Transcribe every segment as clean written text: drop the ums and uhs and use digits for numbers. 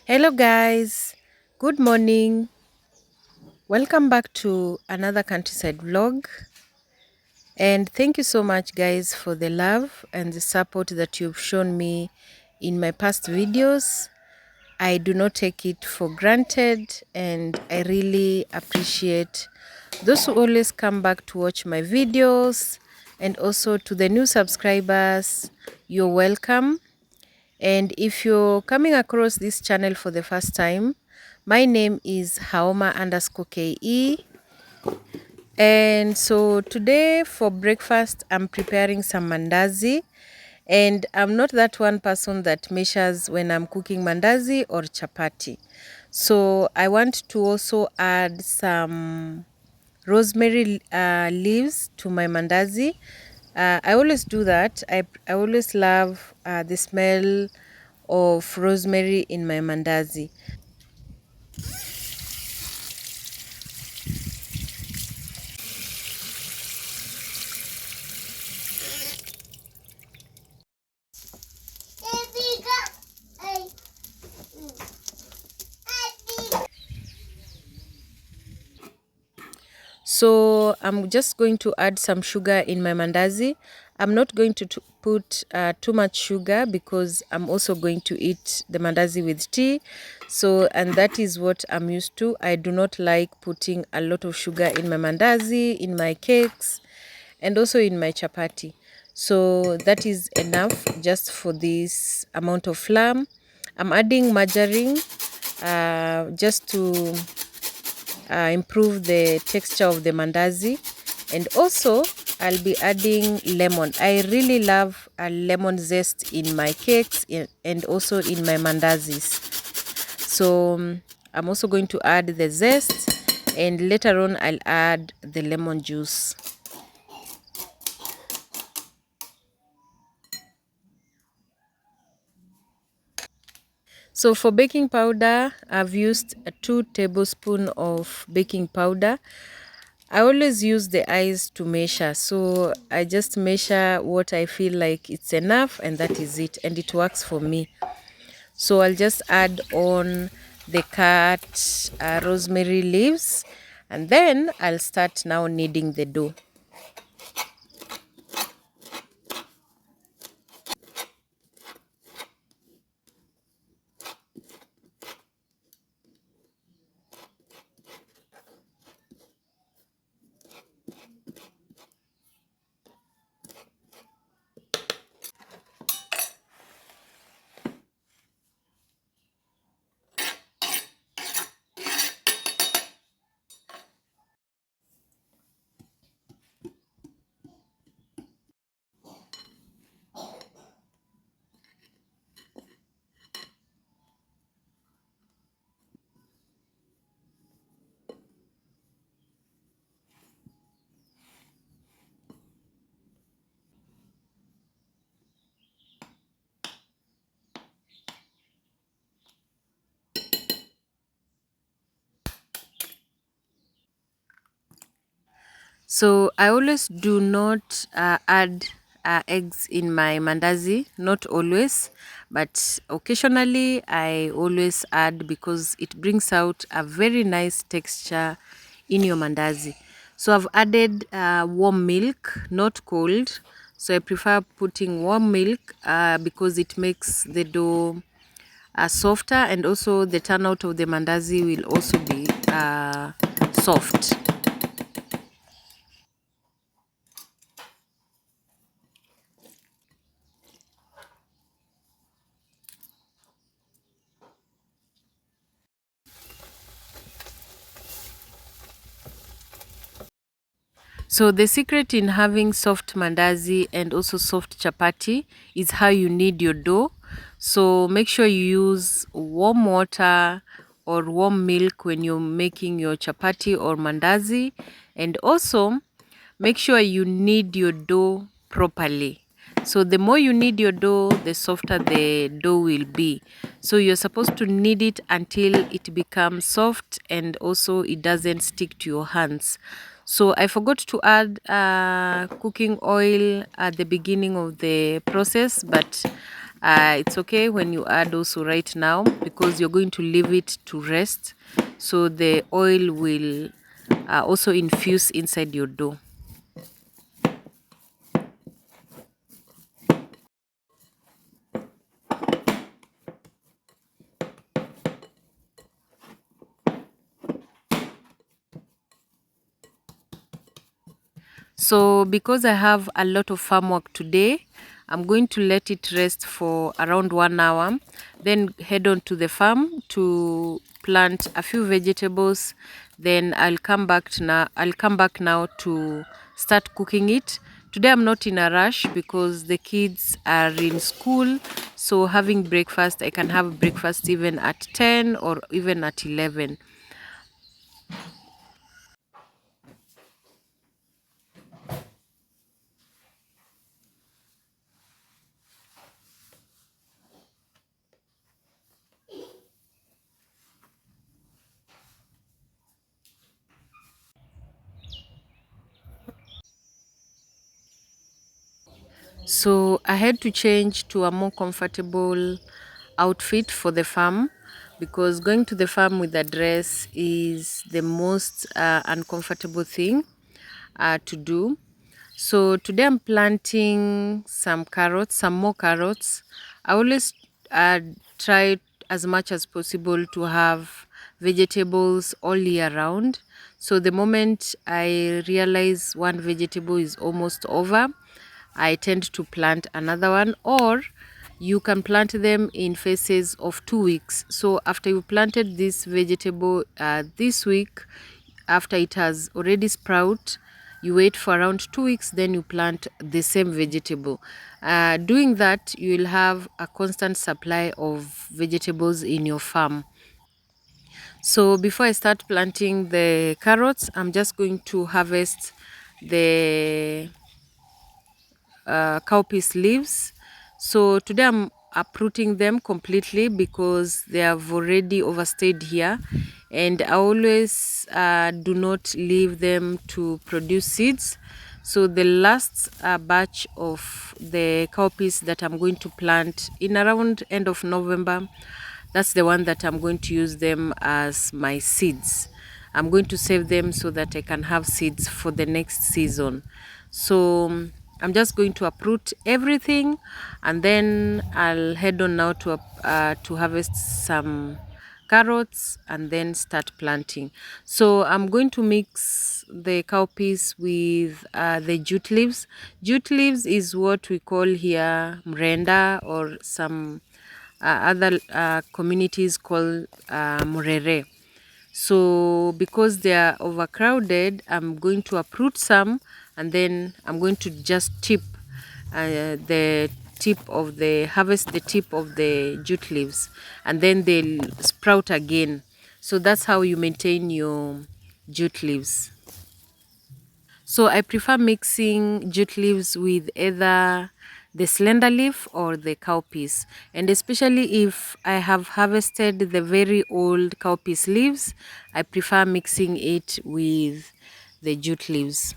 Hello guys, good morning. Welcome back to another countryside vlog. And thank you so much guys for the love and the support that you've shown me in my past videos. I do not take it for granted and I really appreciate those who always come back to watch my videos, and also to the new subscribers, you're welcome. And if you're coming across this channel for the first time, my name is Haoma_KE. And so today for breakfast, I'm preparing some mandazi. And I'm not that one person that measures when I'm cooking mandazi or chapati. So I want to also add some rosemary leaves to my mandazi. I always do that. I always love the smell of rosemary in my mandazi. So I'm just going to add some sugar in my mandazi. I'm not going to put too much sugar because I'm also going to eat the mandazi with tea. So, and that is what I'm used to. I do not like putting a lot of sugar in my mandazi, in my cakes, and also in my chapati. So that is enough just for this amount of flour. I'm adding margarine just to improve the texture of the mandazi, and also I'll be adding lemon. I really love a lemon zest in my cakes and also in my mandazis. So I'm also going to add the zest, and later on I'll add the lemon juice. So for baking powder, I've used 2 tablespoons of baking powder. I always use the eyes to measure. So I just measure what I feel like it's enough, and that is it. And it works for me. So I'll just add on the cut rosemary leaves, and then I'll start now kneading the dough. So I always do not add eggs in my mandazi, not always, but occasionally I always add because it brings out a very nice texture in your mandazi. So I've added warm milk, not cold. So I prefer putting warm milk because it makes the dough softer, and also the turnout of the mandazi will also be soft. So the secret in having soft mandazi and also soft chapati is how you knead your dough. So make sure you use warm water or warm milk when you're making your chapati or mandazi, and also make sure you knead your dough properly. So the more you knead your dough, the softer the dough will be. So you're supposed to knead it until it becomes soft and also it doesn't stick to your hands. So I forgot to add cooking oil at the beginning of the process, but It's okay when you add also right now, because you're going to leave it to rest, so the oil will also infuse inside your dough. So because I have a lot of farm work today, I'm going to let it rest for around 1 hour, then head on to the farm to plant a few vegetables. Then I'll come back now to start cooking it. Today I'm not in a rush because the kids are in school, so having breakfast, I can have breakfast even at 10 or even at 11. So I had to change to a more comfortable outfit for the farm, because going to the farm with a dress is the most uncomfortable thing to do. So today I'm planting some carrots, some more carrots. I always try as much as possible to have vegetables all year round. So the moment I realize one vegetable is almost over, I tend to plant another one, or you can plant them in phases of 2 weeks. So after you planted this vegetable this week, after it has already sprout, you wait for around 2 weeks, then you plant the same vegetable. Doing that, you will have a constant supply of vegetables in your farm. So before I start planting the carrots, I'm just going to harvest the cowpeas leaves. So today I'm uprooting them completely because they have already overstayed here, and I always do not leave them to produce seeds. So the last batch of the cowpeas that I'm going to plant in around end of November, that's the one that I'm going to use them as my seeds. I'm going to save them so that I can have seeds for the next season. So I'm just going to uproot everything, and then I'll head on now to harvest some carrots and then start planting. So I'm going to mix the cowpeas with the jute leaves. Jute leaves is what we call here mrenda, or some other communities call murere. So because they are overcrowded, I'm going to uproot some, and then I'm going to just the tip of the harvest the tip of the jute leaves, and then they'll sprout again. So that's how you maintain your jute leaves. So I prefer mixing jute leaves with either the slender leaf or the cowpeas. And especially if I have harvested the very old cowpeas leaves, I prefer mixing it with the jute leaves.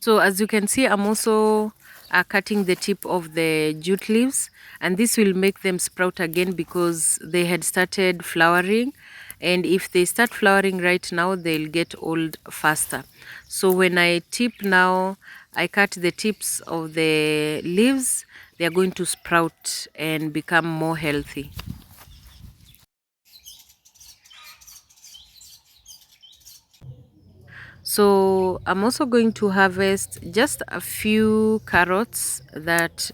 So as you can see, I'm also cutting the tip of the jute leaves, and this will make them sprout again because they had started flowering, and if they start flowering right now, they'll get old faster. So when I tip now, I cut the tips of the leaves, they are going to sprout and become more healthy. So I'm also going to harvest just a few carrots that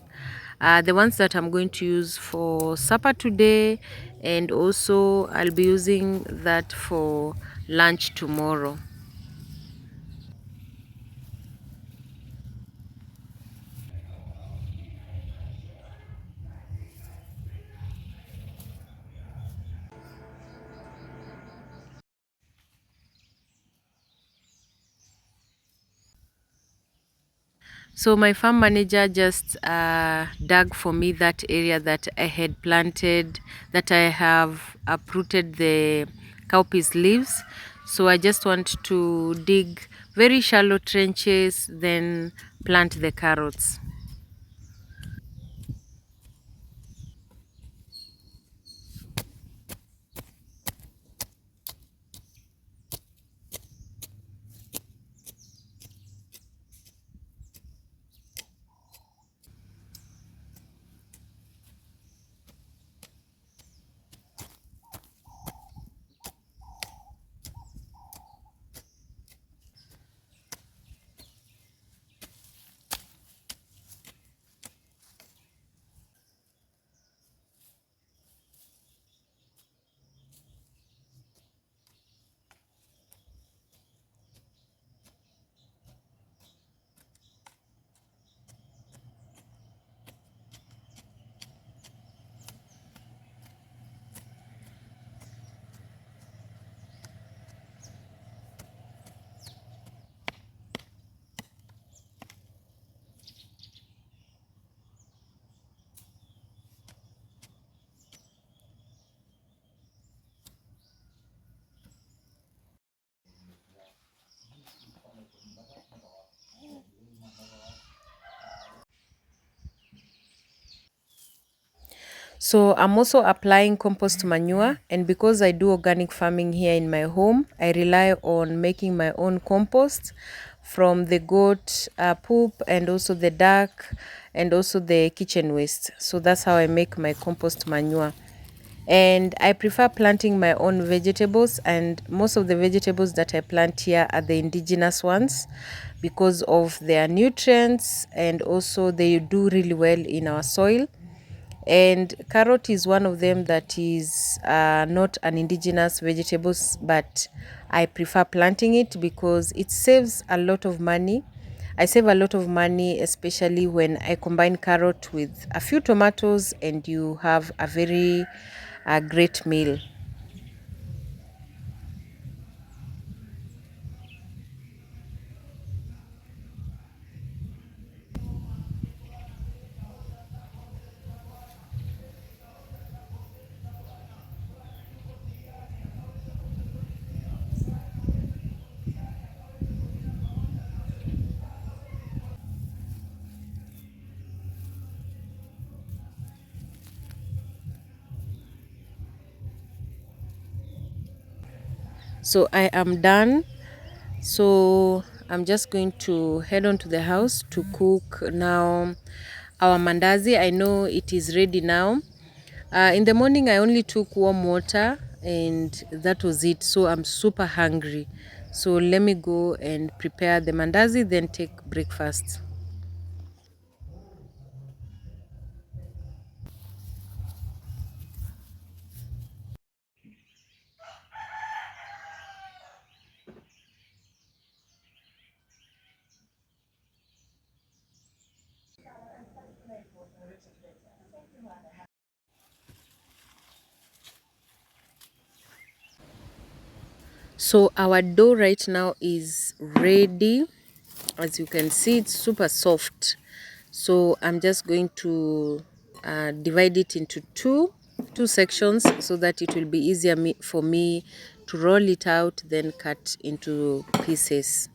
are the ones that I'm going to use for supper today, and also I'll be using that for lunch tomorrow. So my farm manager just dug for me that area that I had planted, that I have uprooted the cowpeas leaves. So I just want to dig very shallow trenches, then plant the carrots. So I'm also applying compost manure, and because I do organic farming here in my home, I rely on making my own compost from the goat poop and also the duck and also the kitchen waste. So that's how I make my compost manure. And I prefer planting my own vegetables, and most of the vegetables that I plant here are the indigenous ones because of their nutrients, and also they do really well in our soil. And carrot is one of them that is not an indigenous vegetables, but I prefer planting it because it saves a lot of money. I save a lot of money, especially when I combine carrot with a few tomatoes, and you have a very great meal. So I am done. So I'm just going to head on to the house to cook now our mandazi. I know it is ready now. In the morning, I only took warm water and that was it. So I'm super hungry. So let me go and prepare the mandazi, then take breakfast. So our dough right now is ready. As you can see, it's super soft. So I'm just going to divide it into two sections so that it will be easier for me to roll it out, then cut into pieces.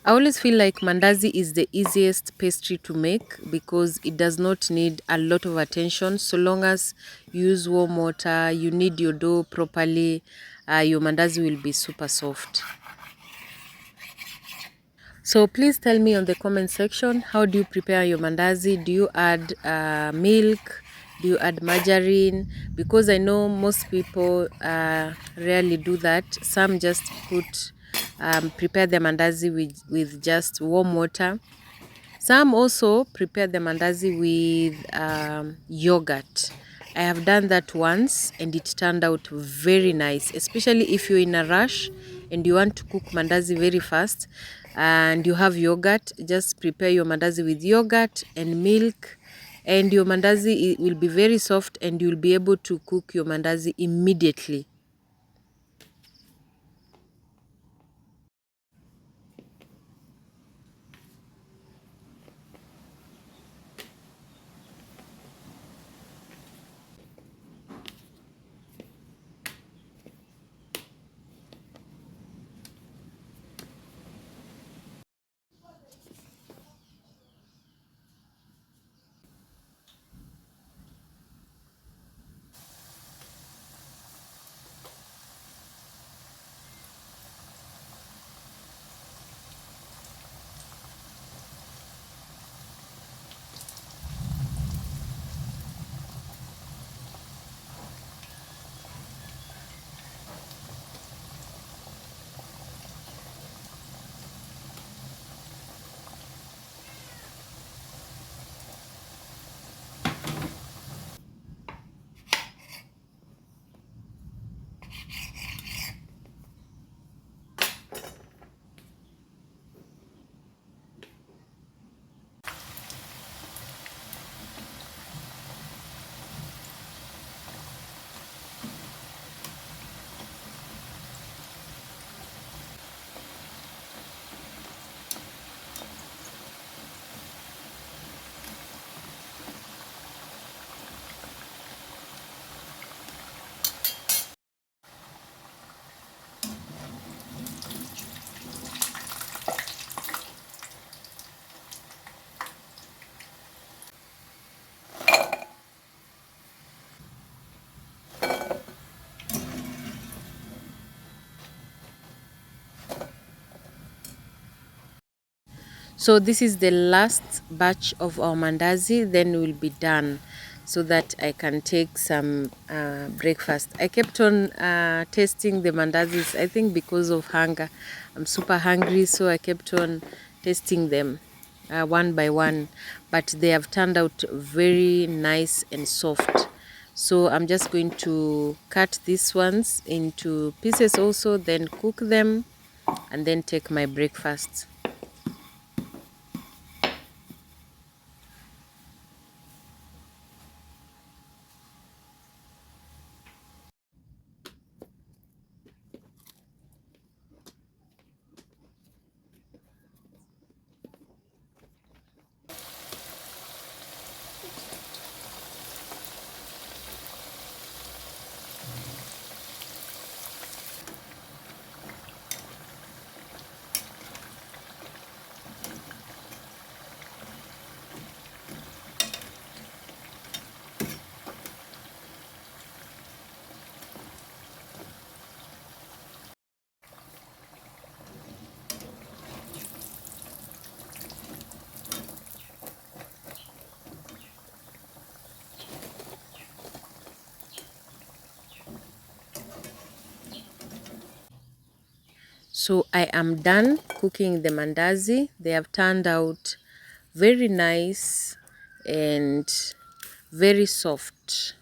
I always feel like mandazi is the easiest pastry to make because it does not need a lot of attention. So long as you use warm water, you knead your dough properly, your mandazi will be super soft. So please tell me on the comment section, how do you prepare your mandazi? Do you add milk? Do you add margarine? Because I know most people rarely do that. Some just prepare the mandazi with just warm water. Some also prepare the mandazi with yogurt. I have done that once and it turned out very nice, especially if you're in a rush and you want to cook mandazi very fast and you have yogurt. Just prepare your mandazi with yogurt and milk, and your mandazi will be very soft and you'll be able to cook your mandazi immediately. So this is the last batch of our mandazi, then we'll be done, so that I can take some breakfast. I kept on tasting the mandazis, I think because of hunger. I'm super hungry, so I kept on tasting them one by one, but they have turned out very nice and soft. So I'm just going to cut these ones into pieces also, then cook them and then take my breakfast. So I am done cooking the mandazi. They have turned out very nice and very soft.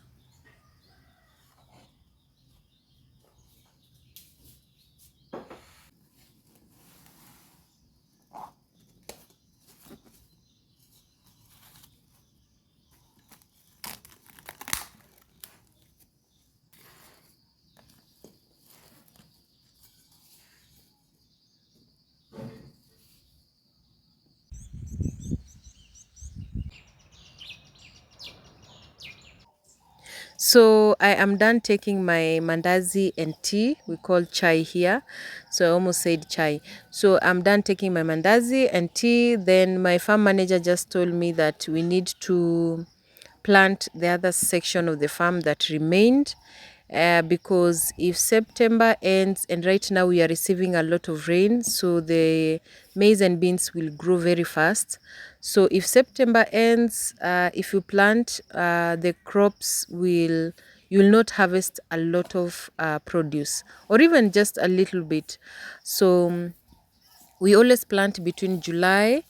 So I am done taking my mandazi and tea. We call chai here. So I almost said chai. So I'm done taking my mandazi and tea. Then my farm manager just told me that we need to plant the other section of the farm that remained, because if September ends, and right now we are receiving a lot of rain, so the maize and beans will grow very fast. So if September ends, if you plant, the crops will, you will not harvest a lot of produce, or even just a little bit. So we always plant between July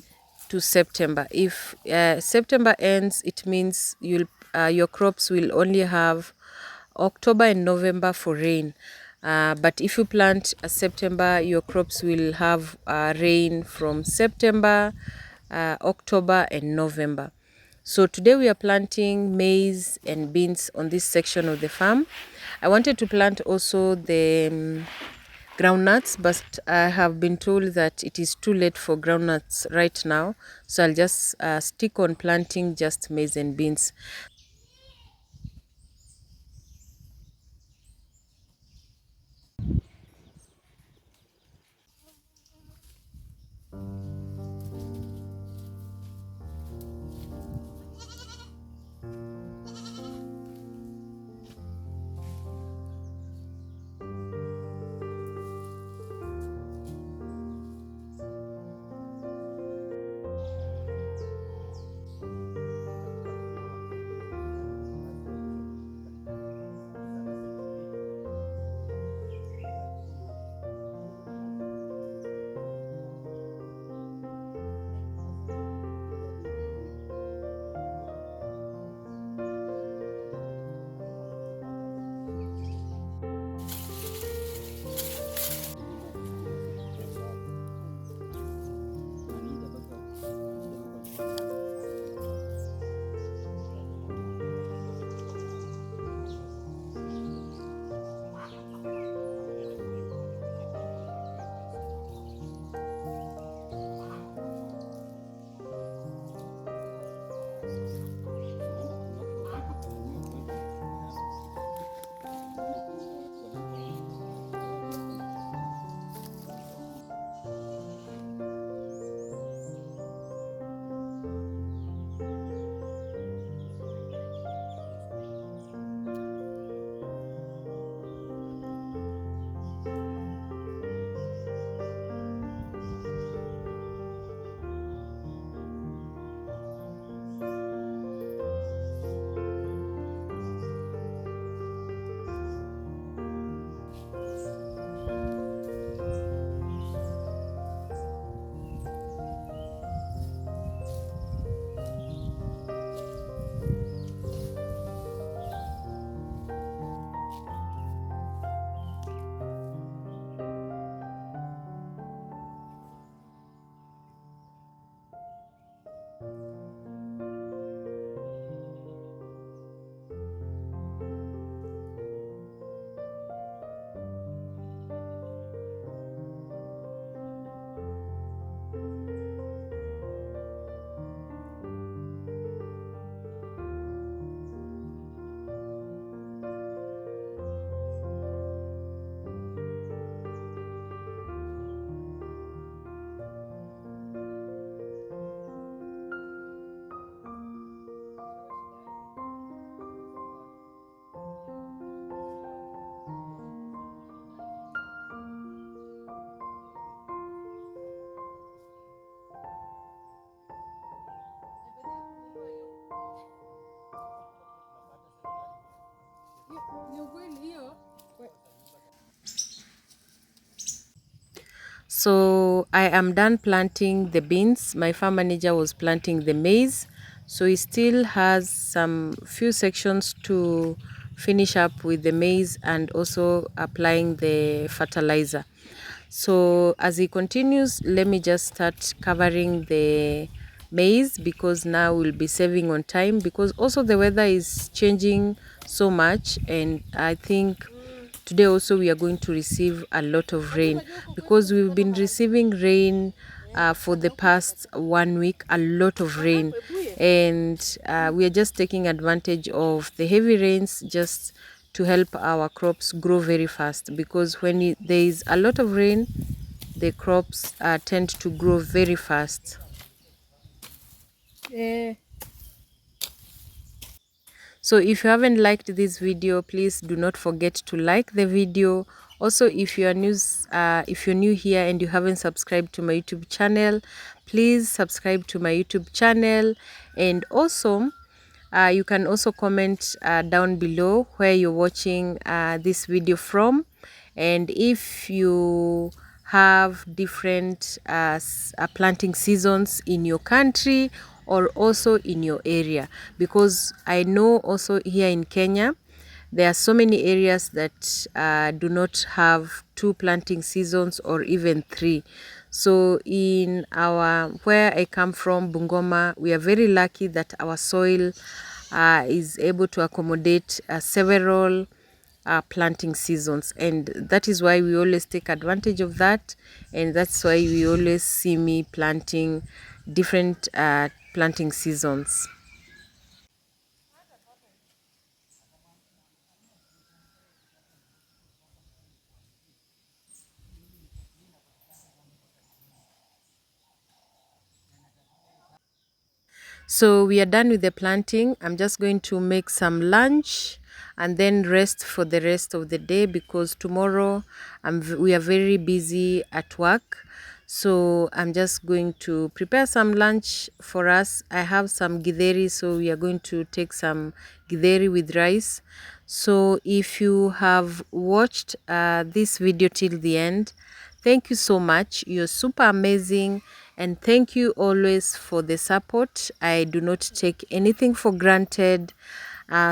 to September. If September ends, it means your crops will only have October and November for rain. But if you plant September, your crops will have rain from September, October, and November. So today we are planting maize and beans on this section of the farm. I wanted to plant also the groundnuts, but I have been told that it is too late for groundnuts right now. So I'll just stick on planting just maize and beans. So I am done planting the beans. My farm manager was planting the maize. So he still has some few sections to finish up with the maize and also applying the fertilizer. So as he continues, let me just start covering the maize because now we'll be saving on time, because also the weather is changing so much, and I think today also we are going to receive a lot of rain, because we've been receiving rain for the past 1 week, a lot of rain, and we are just taking advantage of the heavy rains just to help our crops grow very fast, because when there is a lot of rain, the crops tend to grow very fast. So if you haven't liked this video, please do not forget to like the video. Also, if you are if you're new here and you haven't subscribed to my YouTube channel, please subscribe to my YouTube channel. And also, you can also comment down below where you're watching this video from, and if you have different planting seasons in your country or also in your area, because I know also here in Kenya there are so many areas that do not have 2 planting seasons or even 3. So in where I come from, Bungoma, we are very lucky that our soil is able to accommodate several planting seasons, and that is why we always take advantage of that, and that's why we always see me planting different planting seasons. So we are done with the planting. I'm just going to make some lunch and then rest for the rest of the day, because tomorrow we are very busy at work. So I'm just going to prepare some lunch for us. I have some githeri, so we are going to take some githeri with rice. So if you have watched this video till the end, thank you so much. You're super amazing. And thank you always for the support. I do not take anything for granted.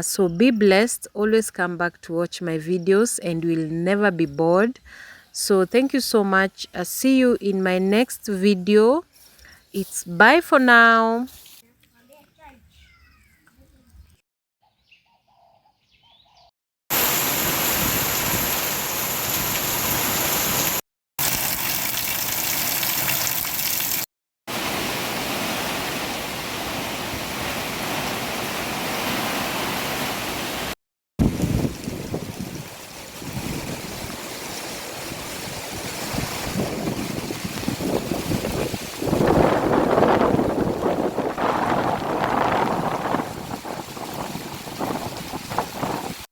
So be blessed. Always come back to watch my videos and will never be bored. So thank you so much. See you in my next video. It's bye for now.